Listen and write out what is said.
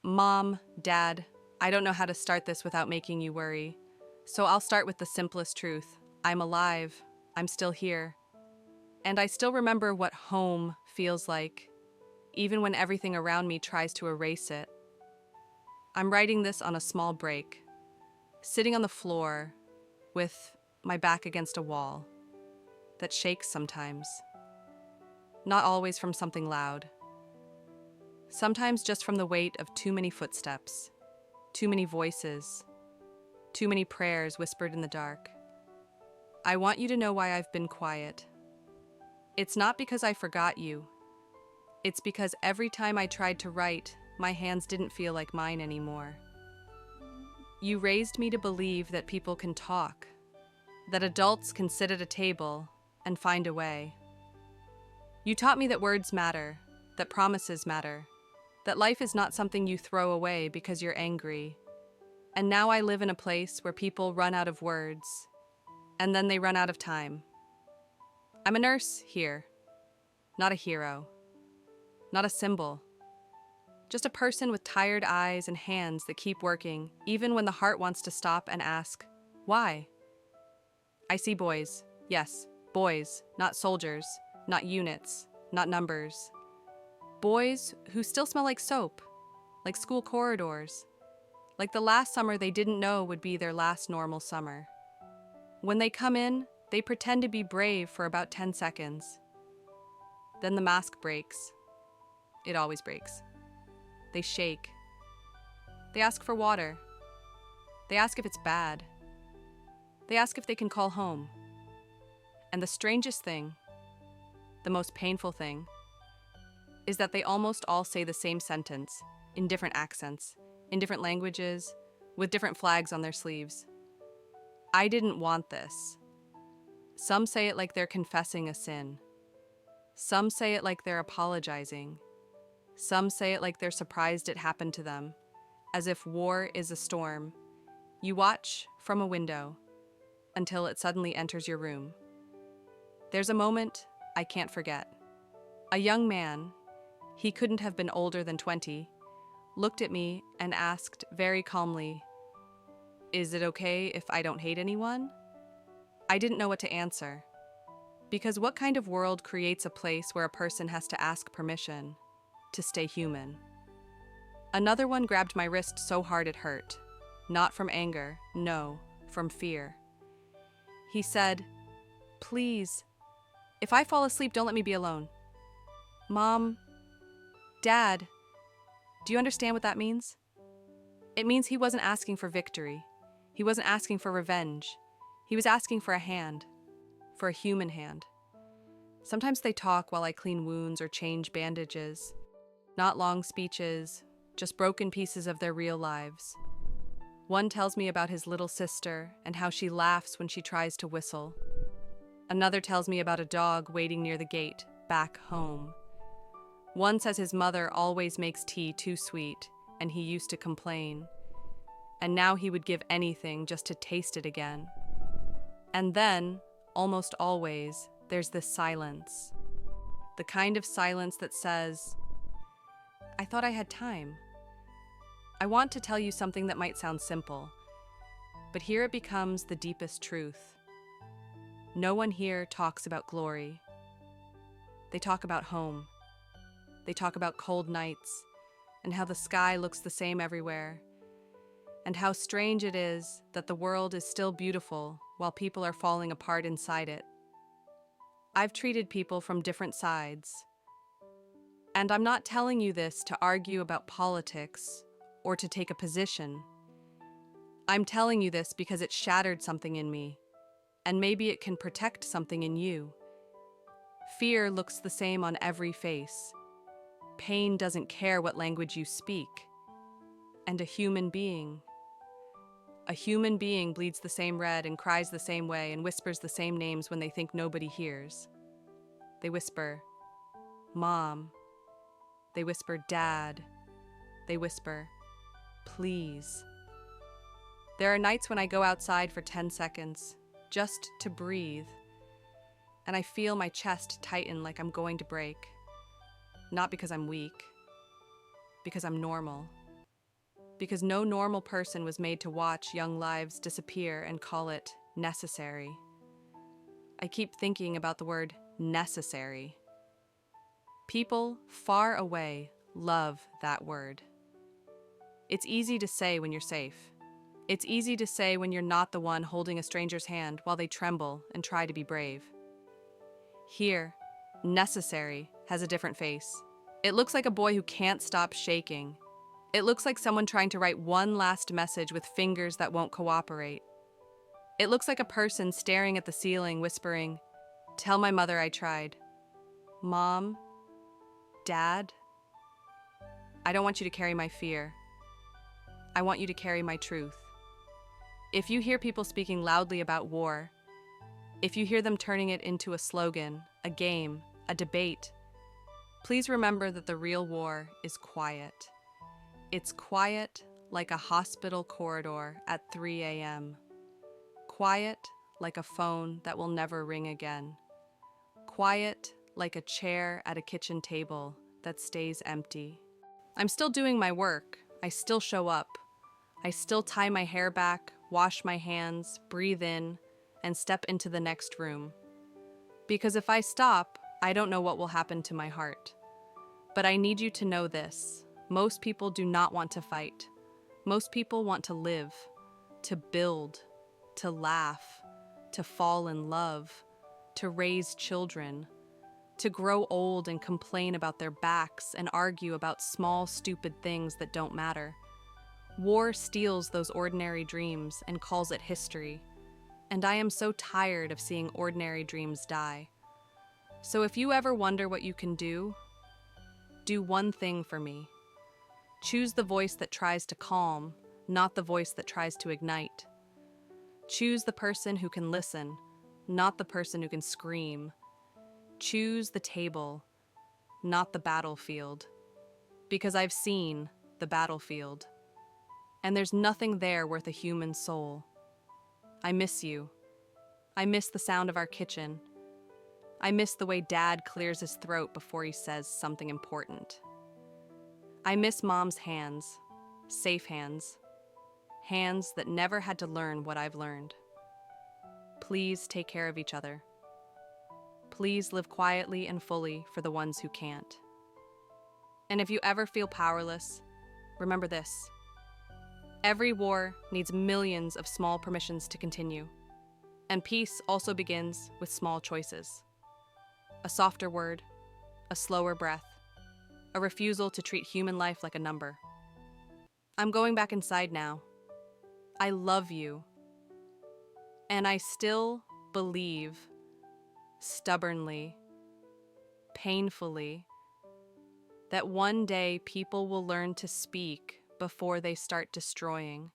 Mom, Dad, I don't know how to start this without making you worry. So I'll start with the simplest truth. I'm alive. I'm still here. And I still remember what home feels like, even when everything around me tries to erase it. I'm writing this on a small break, sitting on the floor with my back against a wall that shakes sometimes. Not always from something loud. Sometimes just from the weight of too many footsteps, too many voices, too many prayers whispered in the dark. I want you to know why I've been quiet. It's not because I forgot you. It's because every time I tried to write, my hands didn't feel like mine anymore. You raised me to believe that people can talk, that adults can sit at a table and find a way. You taught me that words matter, that promises matter, that life is not something you throw away because you're angry. And now I live in a place where people run out of words, and then they run out of time. I'm a nurse here, not a hero, not a symbol, just a person with tired eyes and hands that keep working, even when the heart wants to stop and ask, why? I see boys, yes, boys, not soldiers, not units, not numbers. Boys who still smell like soap, like school corridors, like the last summer they didn't know would be their last normal summer. When they come in, they pretend to be brave for about 10 seconds. Then the mask breaks. It always breaks. They shake. They ask for water. They ask if it's bad. They ask if they can call home. And the strangest thing, the most painful thing, is that they almost all say the same sentence, in different accents, in different languages, with different flags on their sleeves. I didn't want this. Some say it like they're confessing a sin. Some say it like they're apologizing. Some say it like they're surprised it happened to them, as if war is a storm. You watch from a window until it suddenly enters your room. There's a moment I can't forget. A young man, he couldn't have been older than 20, looked at me and asked very calmly, "Is it okay if I don't hate anyone?" I didn't know what to answer. Because what kind of world creates a place where a person has to ask permission to stay human? Another one grabbed my wrist so hard it hurt. Not from anger, no, from fear. He said, "Please, if I fall asleep, don't let me be alone." Mom, Dad, do you understand what that means? It means he wasn't asking for victory. He wasn't asking for revenge. He was asking for a hand, for a human hand. Sometimes they talk while I clean wounds or change bandages. Not long speeches, just broken pieces of their real lives. One tells me about his little sister and how she laughs when she tries to whistle. Another tells me about a dog waiting near the gate, back home. One says his mother always makes tea too sweet, and he used to complain. And now he would give anything just to taste it again. And then, almost always, there's this silence. The kind of silence that says, "I thought I had time." I want to tell you something that might sound simple, but here it becomes the deepest truth. No one here talks about glory. They talk about home. They talk about cold nights, and how the sky looks the same everywhere, and how strange it is that the world is still beautiful while people are falling apart inside it. I've treated people from different sides, and I'm not telling you this to argue about politics or to take a position. I'm telling you this because it shattered something in me, and maybe it can protect something in you. Fear looks the same on every face. Pain doesn't care what language you speak. And a human being bleeds the same red and cries the same way and whispers the same names when they think nobody hears. They whisper, "Mom." They whisper, "Dad." They whisper, "Please." There are nights when I go outside for 10 seconds, just to breathe, and I feel my chest tighten like I'm going to break. Not because I'm weak, because I'm normal. because no normal person was made to watch young lives disappear and call it necessary. I keep thinking about the word necessary. People far away love that word. It's easy to say when you're safe. It's easy to say when you're not the one holding a stranger's hand while they tremble and try to be brave. Here, necessary has a different face. It looks like a boy who can't stop shaking. It looks like someone trying to write one last message with fingers that won't cooperate. It looks like a person staring at the ceiling, whispering, "Tell my mother I tried. Mom, Dad, I don't want you to carry my fear. I want you to carry my truth." If you hear people speaking loudly about war, if you hear them turning it into a slogan, a game, a debate, please remember that the real war is quiet. It's quiet like a hospital corridor at 3 a.m. Quiet like a phone that will never ring again. Quiet like a chair at a kitchen table that stays empty. I'm still doing my work. I still show up. I still tie my hair back, wash my hands, breathe in, and step into the next room. Because if I stop, I don't know what will happen to my heart. But I need you to know this. Most people do not want to fight. Most people want to live, to build, to laugh, to fall in love, to raise children, to grow old and complain about their backs and argue about small, stupid things that don't matter. War steals those ordinary dreams and calls it history. And I am so tired of seeing ordinary dreams die. So if you ever wonder what you can do one thing for me. Choose the voice that tries to calm, not the voice that tries to ignite. Choose the person who can listen, not the person who can scream. Choose the table, not the battlefield. Because I've seen the battlefield. And there's nothing there worth a human soul. I miss you. I miss the sound of our kitchen. I miss the way Dad clears his throat before he says something important. I miss Mom's hands, safe hands, hands that never had to learn what I've learned. Please take care of each other. Please live quietly and fully for the ones who can't. And if you ever feel powerless, remember this. Every war needs millions of small permissions to continue. And peace also begins with small choices. A softer word, a slower breath, a refusal to treat human life like a number. I'm going back inside now. I love you. And I still believe, stubbornly, painfully, that one day people will learn to speak before they start destroying.